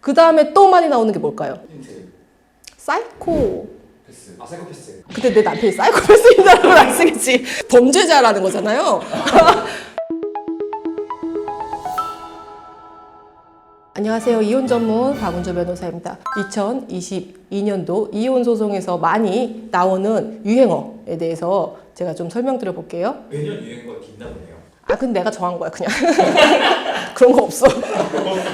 그 다음에 또 많이 나오는 게 뭘까요? 힌트. 사이코. 패스. 아, 사이코패스. 근데 내 남편이 사이코패스인다라고 안 쓰겠지. 범죄자라는 거잖아요. 안녕하세요. 이혼 전문 박은주 변호사입니다. 2022년도 이혼 소송에서 많이 나오는 유행어에 대해서 제가 좀 설명드려 볼게요. 매년 유행어가 있나 보네요. 아, 근데 내가 정한 거야, 그냥. 그런 거 없어.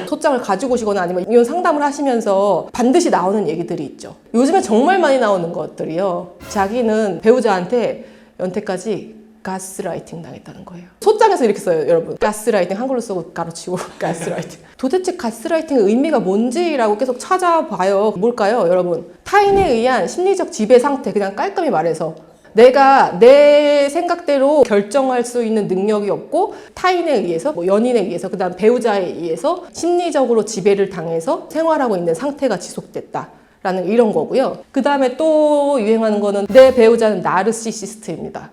소장을 가지고 오시거나 아니면 이혼 상담을 하시면서 반드시 나오는 얘기들이 있죠. 요즘에 정말 많이 나오는 것들이요. 자기는 배우자한테 연태까지 가스라이팅 당했다는 거예요. 소장에서 이렇게 써요, 여러분. 가스라이팅 한글로 쓰고 가로치고 가스라이팅. 도대체 가스라이팅의 의미가 뭔지라고 계속 찾아봐요. 뭘까요, 여러분? 타인에 의한 심리적 지배 상태, 그냥 깔끔히 말해서 내가 내 생각대로 결정할 수 있는 능력이 없고 타인에 의해서, 뭐 연인에 의해서, 그 다음 배우자에 의해서 심리적으로 지배를 당해서 생활하고 있는 상태가 지속됐다. 라는 이런 거고요. 그 다음에 또 유행하는 거는 내 배우자는 나르시시스트입니다.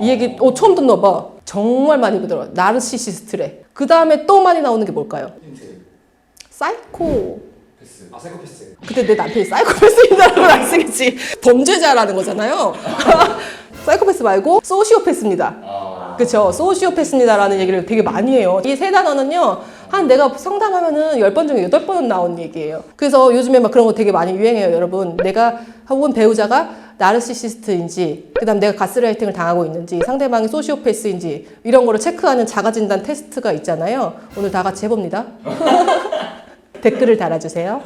이 얘기 처음 듣나 봐. 정말 많이 들어. 나르시시스트래. 그 다음에 또 많이 나오는 게 뭘까요? 힌트. 사이코. 패스. 아, 사이코패스. 근데 내 남편이 사이코패스인다라고 안 쓰겠지. 범죄자라는 거잖아요. 사이코패스 말고 소시오패스입니다. 그쵸? 소시오패스입니다라는 얘기를 되게 많이 해요. 이 세 단어는요, 내가 상담하면은 10번 중에 8번은 나오는 얘기예요. 그래서 요즘에 막 그런 거 되게 많이 유행해요, 여러분. 내가 혹은 배우자가 나르시시스트인지, 그 다음 내가 가스라이팅을 당하고 있는지, 상대방이 소시오패스인지, 이런 거를 체크하는 자가진단 테스트가 있잖아요. 오늘 다 같이 해봅니다. 댓글을 달아주세요.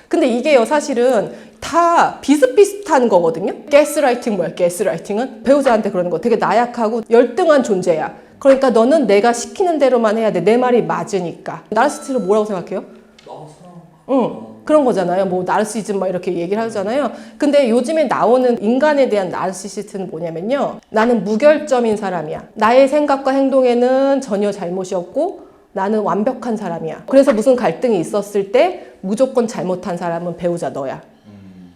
근데 이게요, 사실은 다 비슷비슷한 거거든요. 가스라이팅 뭐야, 가스라이팅은? 배우자한테 그러는 거. 되게 나약하고 열등한 존재야. 그러니까 너는 내가 시키는 대로만 해야 돼. 내 말이 맞으니까. 나르시스트를 뭐라고 생각해요? 응. 그런 거잖아요. 뭐 나르시즘 막 이렇게 얘기를 하잖아요. 근데 요즘에 나오는 인간에 대한 나르시시스트는 뭐냐면요. 나는 무결점인 사람이야. 나의 생각과 행동에는 전혀 잘못이 없고 나는 완벽한 사람이야. 그래서 무슨 갈등이 있었을 때 무조건 잘못한 사람은 배우자 너야.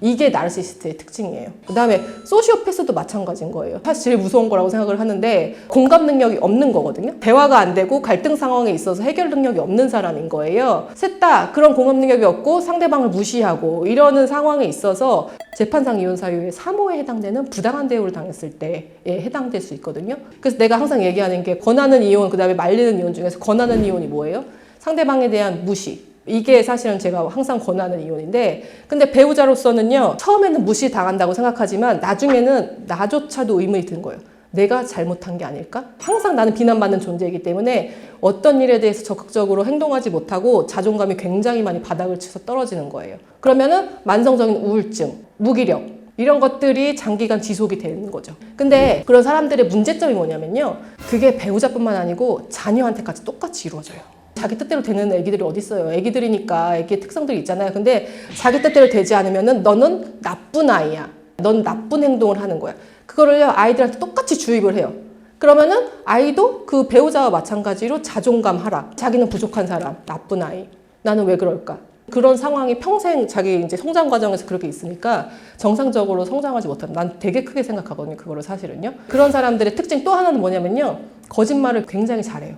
이게 나르시시스트의 특징이에요. 그 다음에 소시오패스도 마찬가지인 거예요. 사실 제일 무서운 거라고 생각을 하는데 공감 능력이 없는 거거든요. 대화가 안 되고 갈등 상황에 있어서 해결 능력이 없는 사람인 거예요. 셋 다 그런 공감 능력이 없고 상대방을 무시하고 이러는 상황에 있어서 재판상 이혼 사유의 3호에 해당되는 부당한 대우를 당했을 때에 해당될 수 있거든요. 그래서 내가 항상 얘기하는 게 권하는 이혼, 그 다음에 말리는 이혼 중에서 권하는 이혼이 뭐예요? 상대방에 대한 무시. 이게 사실은 제가 항상 권하는 이혼인데, 근데 배우자로서는요, 처음에는 무시당한다고 생각하지만 나중에는 나조차도 의문이 드는 거예요. 내가 잘못한 게 아닐까? 항상 나는 비난받는 존재이기 때문에 어떤 일에 대해서 적극적으로 행동하지 못하고 자존감이 굉장히 많이 바닥을 치서 떨어지는 거예요. 그러면은 만성적인 우울증, 무기력 이런 것들이 장기간 지속이 되는 거죠. 근데 그런 사람들의 문제점이 뭐냐면요, 그게 배우자뿐만 아니고 자녀한테까지 똑같이 이루어져요. 자기 뜻대로 되는 애기들이 어디 있어요. 애기들이니까 애기의 특성들이 있잖아요. 근데 자기 뜻대로 되지 않으면은 너는 나쁜 아이야. 넌 나쁜 행동을 하는 거야. 그거를 아이들한테 똑같이 주입을 해요. 그러면은 아이도 그 배우자와 마찬가지로 자존감 하락. 자기는 부족한 사람, 나쁜 아이. 나는 왜 그럴까? 그런 상황이 평생 자기 이제 성장 과정에서 그렇게 있으니까 정상적으로 성장하지 못하는, 난 되게 크게 생각하거든요. 그거를 사실은요. 그런 사람들의 특징 또 하나는 뭐냐면요, 거짓말을 굉장히 잘해요.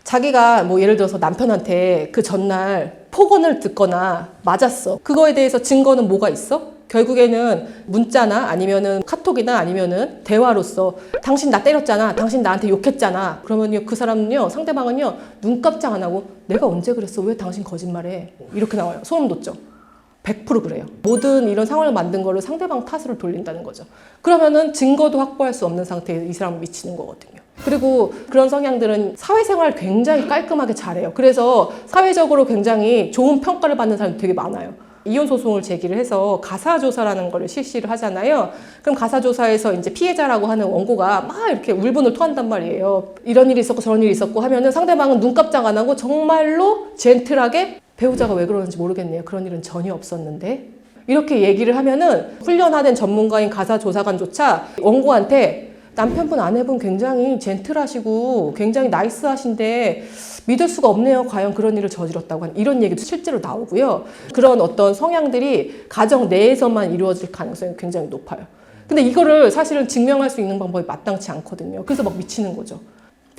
자기가 뭐 예를 들어서 남편한테 그 전날 폭언을 듣거나 맞았어. 그거에 대해서 증거는 뭐가 있어? 결국에는 문자나 아니면은 카톡이나 아니면은 대화로서 당신 나 때렸잖아. 당신 나한테 욕했잖아. 그러면요, 그 사람은요, 상대방은요, 눈 깜짝 안 하고 내가 언제 그랬어? 왜 당신 거짓말해? 이렇게 나와요. 소름 돋죠? 100% 그래요. 모든 이런 상황을 만든 거를 상대방 탓으로 돌린다는 거죠. 그러면은 증거도 확보할 수 없는 상태에 이 사람은 미치는 거거든요. 그리고 그런 성향들은 사회생활 굉장히 깔끔하게 잘해요. 그래서 사회적으로 굉장히 좋은 평가를 받는 사람이 되게 많아요. 이혼 소송을 제기를 해서 가사조사라는 걸 실시를 하잖아요. 그럼 가사조사에서 이제 피해자라고 하는 원고가 막 이렇게 울분을 토한단 말이에요. 이런 일이 있었고 저런 일이 있었고 하면은 상대방은 눈 깜짝 안 하고 정말로 젠틀하게 배우자가 왜 그러는지 모르겠네요. 그런 일은 전혀 없었는데. 이렇게 얘기를 하면은 훈련화된 전문가인 가사조사관조차 원고한테 남편분, 아내분 굉장히 젠틀하시고 굉장히 나이스하신데 믿을 수가 없네요. 과연 그런 일을 저질렀다고 하는 이런 얘기도 실제로 나오고요. 그런 어떤 성향들이 가정 내에서만 이루어질 가능성이 굉장히 높아요. 근데 이거를 사실은 증명할 수 있는 방법이 마땅치 않거든요. 그래서 막 미치는 거죠.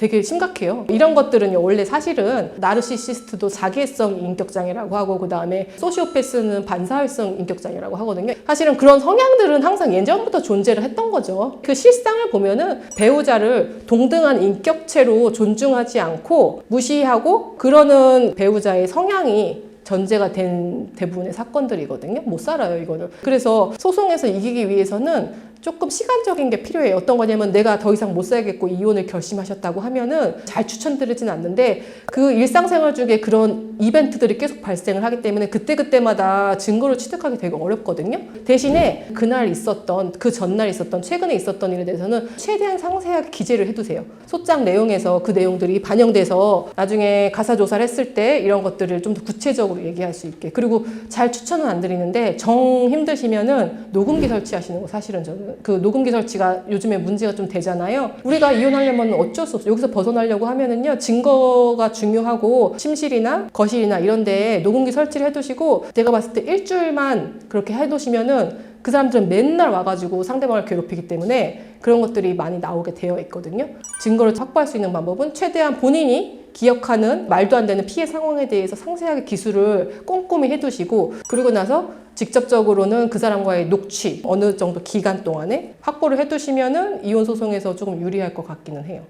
되게 심각해요. 이런 것들은요, 원래 사실은 나르시시스트도 자기애성 인격장애라고 하고, 그 다음에 소시오패스는 반사회성 인격장애라고 하거든요. 사실은 그런 성향들은 항상 예전부터 존재를 했던 거죠. 그 실상을 보면은 배우자를 동등한 인격체로 존중하지 않고 무시하고 그러는 배우자의 성향이 전제가 된 대부분의 사건들이거든요. 못 살아요, 이거는. 그래서 소송에서 이기기 위해서는 조금 시간적인 게 필요해요. 어떤 거냐면 내가 더 이상 못 살겠고 이혼을 결심하셨다고 하면은 잘 추천드리진 않는데 그 일상생활 중에 그런 이벤트들이 계속 발생을 하기 때문에 그때그때마다 증거를 취득하기 되게 어렵거든요. 대신에 그날 있었던, 그 전날 있었던, 최근에 있었던 일에 대해서는 최대한 상세하게 기재를 해두세요. 소장 내용에서 그 내용들이 반영돼서 나중에 가사조사를 했을 때 이런 것들을 좀 더 구체적으로 얘기할 수 있게. 그리고 잘 추천은 안 드리는데 정 힘드시면은 녹음기 설치하시는 거 사실은 저는 그 녹음기 설치가 요즘에 문제가 좀 되잖아요. 우리가 이혼하려면 어쩔 수 없어. 여기서 벗어나려고 하면은요, 증거가 중요하고 침실이나 거실이나 이런 데에 녹음기 설치를 해두시고, 제가 봤을 때 일주일만 그렇게 해두시면은 그 사람들은 맨날 와가지고 상대방을 괴롭히기 때문에 그런 것들이 많이 나오게 되어 있거든요. 증거를 확보할 수 있는 방법은 최대한 본인이 기억하는 말도 안 되는 피해 상황에 대해서 상세하게 기술을 꼼꼼히 해두시고, 그리고 나서 직접적으로는 그 사람과의 녹취 어느 정도 기간 동안에 확보를 해두시면은 이혼 소송에서 조금 유리할 것 같기는 해요.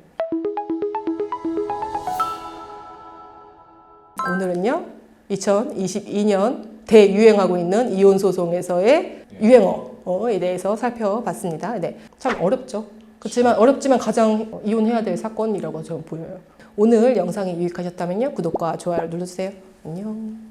오늘은요, 2022년 대유행하고 있는 이혼 소송에서의 유행어에 대해서 살펴봤습니다. 네, 참 어렵죠. 그렇지만 어렵지만 가장 이혼해야 될 사건이라고 저는 보여요. 오늘 영상이 유익하셨다면요, 구독과 좋아요 눌러주세요. 안녕.